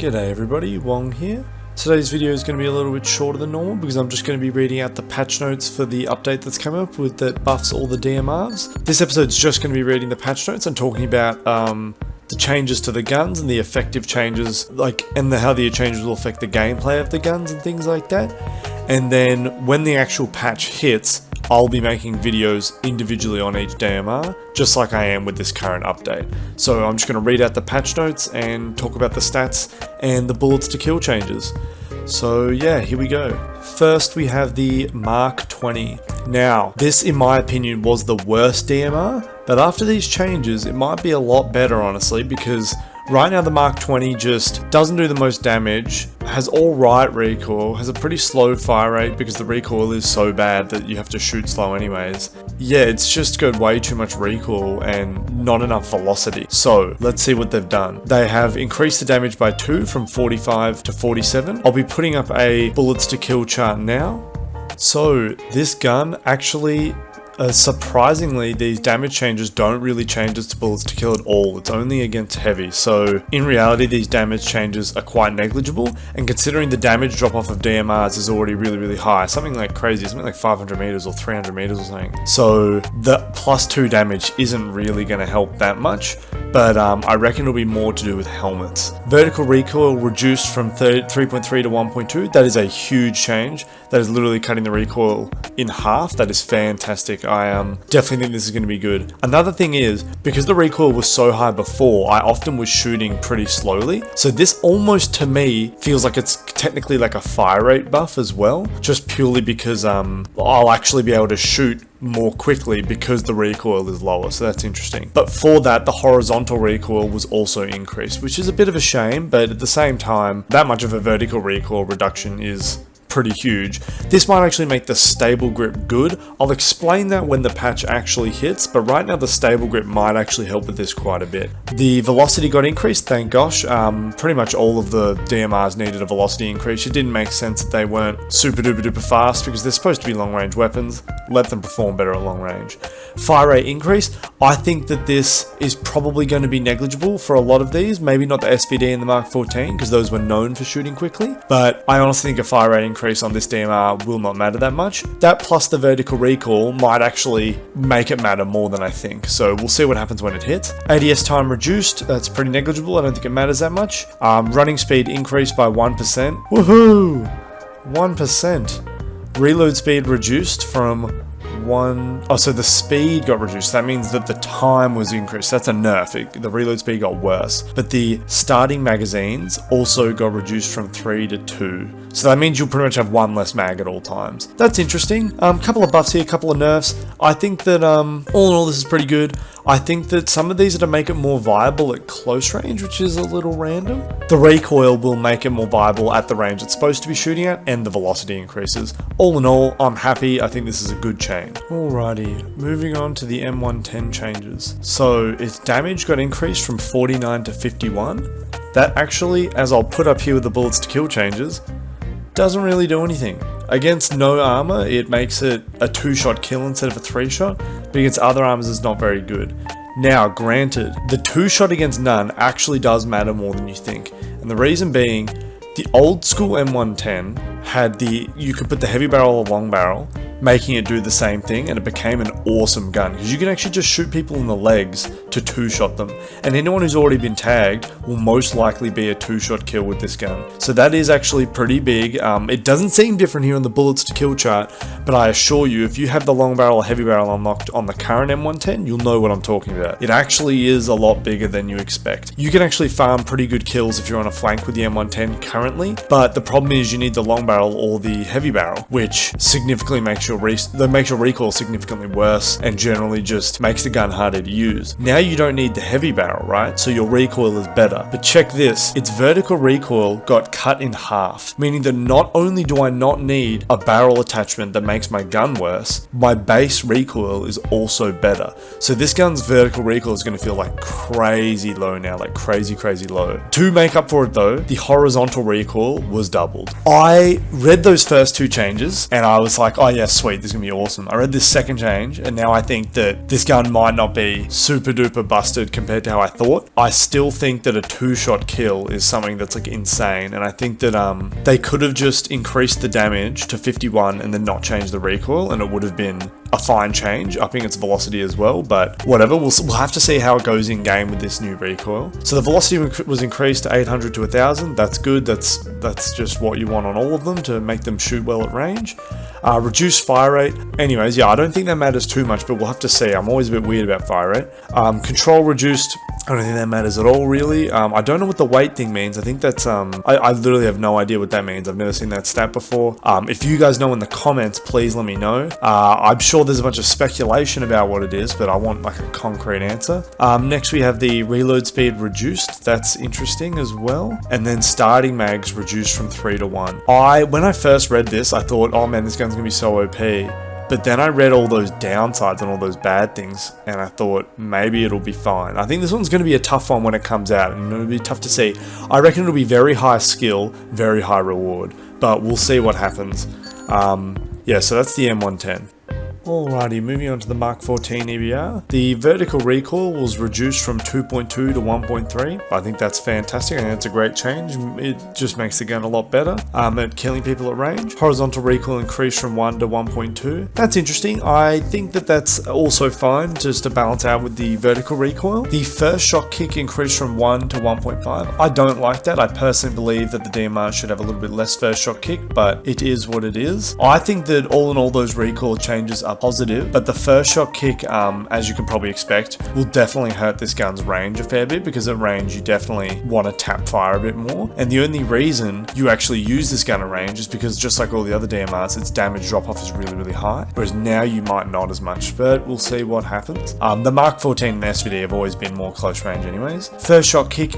G'day everybody, Wong here. Today's video is going to be a little bit shorter than normal because I'm just going to be reading out the patch notes for the update that's come up that buffs all the DMRs. This episode's just going to be reading the patch notes and talking about the changes to the guns and the effective changes, how the changes will affect the gameplay of the guns and things like that. And then when the actual patch hits, I'll be making videos individually on each DMR, just like I am with this current update. So I'm just going to read out the patch notes and talk about the stats and the bullets to kill changes. So yeah, here we go. First we have the Mark 20. Now, this in my opinion was the worst DMR, but after these changes it might be a lot better honestly, because right now the Mark 20 just doesn't do the most damage, has alright recoil, has a pretty slow fire rate because the recoil is so bad that you have to shoot slow anyways. Yeah, it's just got way too much recoil and not enough velocity. So let's see what they've done. They have increased the damage by 2 from 45 to 47. I'll be putting up a bullets to kill chart now. So this gun actually, surprisingly, these damage changes don't really change its bullets to kill at all. It's only against heavy. So in reality, these damage changes are quite negligible. And considering the damage drop off of DMRs is already really high, something like 500 meters or 300 meters or something. So the +2 damage isn't really going to help that much. But I reckon it'll be more to do with helmets. Vertical recoil reduced from 3.3 to 1.2. That is a huge change. That is literally cutting the recoil in half. That is fantastic. I definitely think this is going to be good. Another thing is, because the recoil was so high before, I often was shooting pretty slowly. So this almost to me feels like it's technically like a fire rate buff as well. Just purely because I'll actually be able to shoot more quickly because the recoil is lower, so that's interesting. But for that, the horizontal recoil was also increased, which is a bit of a shame, but at the same time, that much of a vertical recoil reduction is pretty huge. This might actually make the stable grip good. I'll explain that when the patch actually hits, but right now the stable grip might actually help with this quite a bit. The velocity got increased, thank gosh. Pretty much all of the DMRs needed a velocity increase. It didn't make sense that they weren't super duper fast because they're supposed to be long range weapons. Let them perform better at long range. Fire rate increase. I think that this is probably going to be negligible for a lot of these. Maybe not the SVD and the Mark 14 because those were known for shooting quickly, but I honestly think a fire rate increase on this DMR will not matter that much. That plus the vertical recoil might actually make it matter more than I think. So we'll see what happens when it hits. ADS time reduced. That's pretty negligible. I don't think it matters that much. Running speed increased by 1%. Woohoo! 1%. Reload speed reduced from so the speed got reduced. That means that the time was increased. That's a nerf. The reload speed got worse. But the starting magazines also got reduced from 3 to 2. So that means you'll pretty much have one less mag at all times. That's interesting. Couple of buffs here, couple of nerfs. I think that all in all this is pretty good. I think that some of these are to make it more viable at close range, which is a little random. The recoil will make it more viable at the range it's supposed to be shooting at, and the velocity increases. All in all, I'm happy. I think this is a good change. Alrighty, moving on to the M110 changes. So its damage got increased from 49 to 51. That actually, as I'll put up here with the bullets to kill changes, doesn't really do anything. Against no armor, it makes it a 2-shot kill instead of a 3-shot, but against other armors it's not very good. Now, granted, the 2-shot against none actually does matter more than you think, and the reason being, the old school M110 had you could put the heavy barrel or long barrel, making it do the same thing, and it became an awesome gun because you can actually just shoot people in the legs to 2-shot them, and anyone who's already been tagged will most likely be a 2-shot kill with this gun. So that is actually pretty big. It doesn't seem different here on the bullets to kill chart, but I assure you, if you have the long barrel or heavy barrel unlocked on the current M110, you'll know what I'm talking about. It actually is a lot bigger than you expect. You can actually farm pretty good kills if you're on a flank with the M110 currently, but the problem is you need the long barrel or the heavy barrel, which significantly makes your recoil significantly worse and generally just makes the gun harder to use. Now you don't need the heavy barrel, right? So your recoil is better. But check this, its vertical recoil got cut in half, meaning that not only do I not need a barrel attachment that makes my gun worse, my base recoil is also better. So this gun's vertical recoil is going to feel like crazy low now, like crazy low. To make up for it though, the horizontal recoil was doubled. I read those first two changes and I was like, oh yeah, sweet, this is gonna be awesome. I read this second change and now I think that this gun might not be super duper super busted compared to how I thought. I still think that a 2-shot kill is something that's like insane, and I think that they could have just increased the damage to 51 and then not change the recoil, and it would have been a fine change, upping its velocity as well, but whatever, we'll have to see how it goes in game with this new recoil. So the velocity was increased to 800 to 1000, that's good, that's just what you want on all of them to make them shoot well at range. Reduced fire rate, anyways, yeah, I don't think that matters too much, but we'll have to see. I'm always a bit weird about fire rate. Control reduced, I don't think that matters at all, really. I don't know what the weight thing means. I think that's, I literally have no idea what that means. I've never seen that stat before. If you guys know in the comments, please let me know. I'm sure there's a bunch of speculation about what it is, but I want like a concrete answer. Next we have the reload speed reduced. That's interesting as well. And then starting mags reduced from 3 to 1. When I first read this, I thought, oh man, this gun's gonna be so OP. But then I read all those downsides and all those bad things, and I thought maybe it'll be fine. I think this one's going to be a tough one when it comes out, and it'll be tough to see. I reckon it'll be very high skill, very high reward, but we'll see what happens. Yeah, so that's the M110. Alrighty, moving on to the Mark 14 EBR. The vertical recoil was reduced from 2.2 to 1.3. I think that's fantastic. I think that's a great change. It just makes the gun a lot better at killing people at range. Horizontal recoil increased from 1 to 1.2. That's interesting. I think that that's also fine, just to balance out with the vertical recoil. The first shot kick increased from 1 to 1.5. I don't like that. I personally believe that the DMR should have a little bit less first shot kick, but it is what it is. I think that all in all, those recoil changes are positive, but the first shot kick, as you can probably expect, will definitely hurt this gun's range a fair bit, because at range you definitely want to tap fire a bit more, and the only reason you actually use this gun at range is because, just like all the other DMRs, its damage drop off is really high, whereas now you might not as much, but we'll see what happens. The Mark 14 and SVD have always been more close range anyways. First shot kick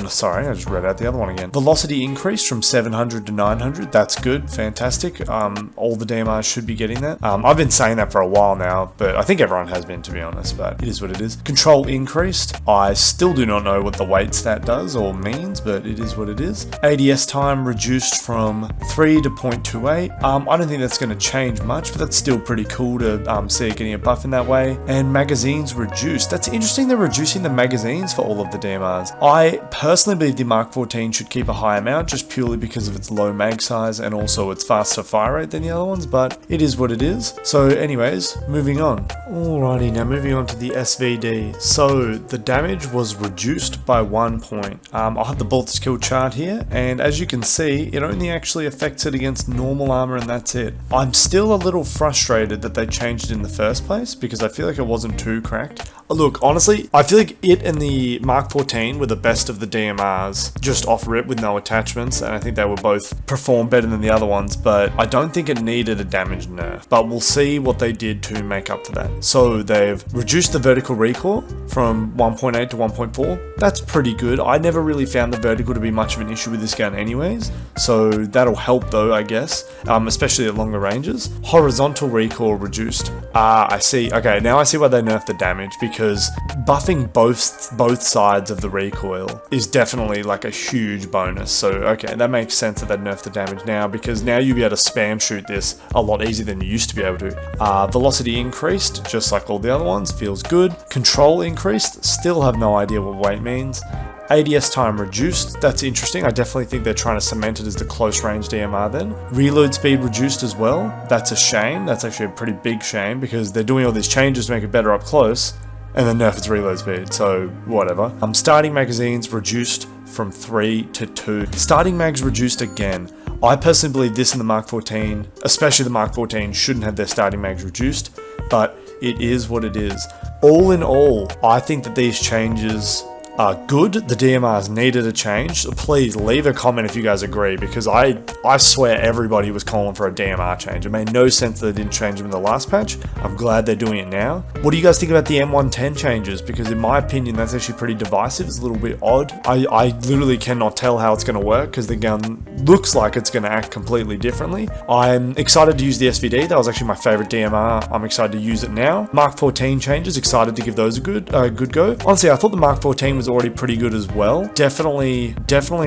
sorry, I just read out the other one again. Velocity increased from 700 to 900, that's good, fantastic. All the DMRs should be getting that. I've been saying that for a while now, but I think everyone has been, to be honest, but it is what it is. Control increased. I still do not know what the weight stat does or means, but it is what it is. ADS time reduced from 3 to 0.28. I don't think that's going to change much, but that's still pretty cool to see it getting a buff in that way. And magazines reduced. That's interesting, they're reducing the magazines for all of the DMRs. I personally believe the Mark 14 should keep a high amount, just purely because of its low mag size and also its faster fire rate than the other ones, but it is what it is. So anyways, moving on. Alrighty, now moving on to the SVD. So the damage was reduced by 1 point. I'll have the bullets kill chart here, and as you can see, it only actually affects it against normal armor, and that's it. I'm still a little frustrated that they changed it in the first place, because I feel like it wasn't too cracked. Look, honestly, I feel like it and the Mark 14 were the best of the DMRs, just off rip with no attachments, and I think they were both perform better than the other ones, but I don't think it needed a damage nerf. But we'll see what they did to make up for that. So they've reduced the vertical recoil from 1.8 to 1.4. That's pretty good. I never really found the vertical to be much of an issue with this gun anyways, so that'll help though, I guess, especially at longer ranges. Horizontal recoil reduced. I see. Okay, now I see why they nerfed the damage, because buffing both sides of the recoil is definitely like a huge bonus. So okay, that makes sense that they'd nerf the damage now, because now you'll be able to spam shoot this a lot easier than you used to be able to. Velocity increased, just like all the other ones, feels good. Control increased, still have no idea what weight means. ADS time reduced, that's interesting. I definitely think they're trying to cement it as the close range DMR then. Reload speed reduced as well. That's a shame. That's actually a pretty big shame, because they're doing all these changes to make it better up close, and then nerf its reload speed, so whatever. Starting magazines reduced from 3 to 2. Starting mags reduced again. I personally believe this in the Mark 14, especially the Mark 14, shouldn't have their starting mags reduced, but it is what it is. All in all, I think that these changes are good. The DMRs needed a change. Please leave a comment if you guys agree, because I swear everybody was calling for a DMR change. It made no sense that they didn't change them in the last patch. I'm glad they're doing it now. What do you guys think about the M110 changes? Because in my opinion, that's actually pretty divisive. It's a little bit odd. I literally cannot tell how it's going to work, because the gun looks like it's going to act completely differently. I'm excited to use the SVD. That was actually my favorite DMR. I'm excited to use it now. Mark 14 changes, excited to give those a good go. Honestly, I thought the Mark 14 was is already pretty good as well. Definitely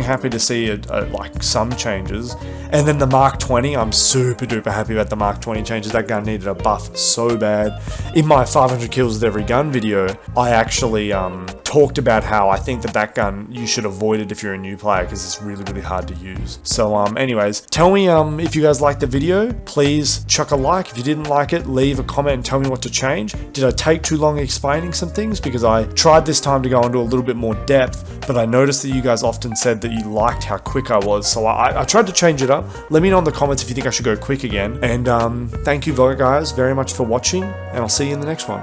happy to see like some changes. And then the Mark 20, I'm super duper happy about the Mark 20 changes. That gun needed a buff so bad. In my 500 kills with every gun video, I actually talked about how I think that gun you should avoid it if you're a new player because it's really hard to use. So anyways, tell me if you guys liked the video. Please chuck a like. If you didn't like it, leave a comment and tell me what to change. Did I take too long explaining some things? Because I tried this time to go into a little bit more depth, but I noticed that you guys often said that you liked how quick I was, so I tried to change it up. Let me know in the comments if you think I should go quick again. And thank you guys very much for watching, and I'll see you in the next one.